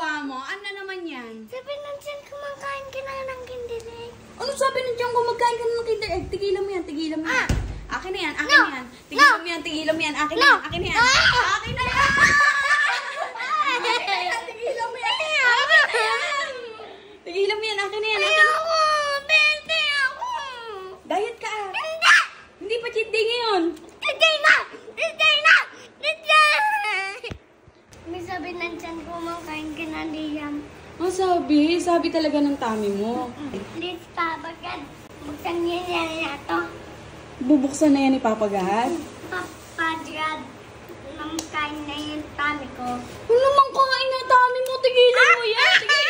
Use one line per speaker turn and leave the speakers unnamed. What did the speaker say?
ginagawa mo? Ano naman yan?
Sabi nang dyan kumakain ka na ng Kinder Egg.
Ano sabi nang dyan kumakain ka na ng Kinder Egg? Tigilan mo yan, tigilan mo yan. Akin na yan, akin
No.
na yan. Tigilan mo yan, tigilan mo yan. Akin na yan, akin na yan. Akin na yan! Tigilan mo yan. Akin na yan. Tigilan mo yan, akin na yan.
Ako! Bente ako!
Diet ka ah.
Hindi!
Hindi pa cheat day ngayon.
Today na! Today na! Today! May sabi nang dyan kumakain ka na Liam.
Ang sabi? Sabi talaga ng tummy mo.
Please, Papa God. Buksan niya na ito.
Bubuksan na yan ni Papa God.
Papa God. Namakain na yung tummy ko.
Ano namang kain na tummy mo? Tigilan mo yan. Tigilan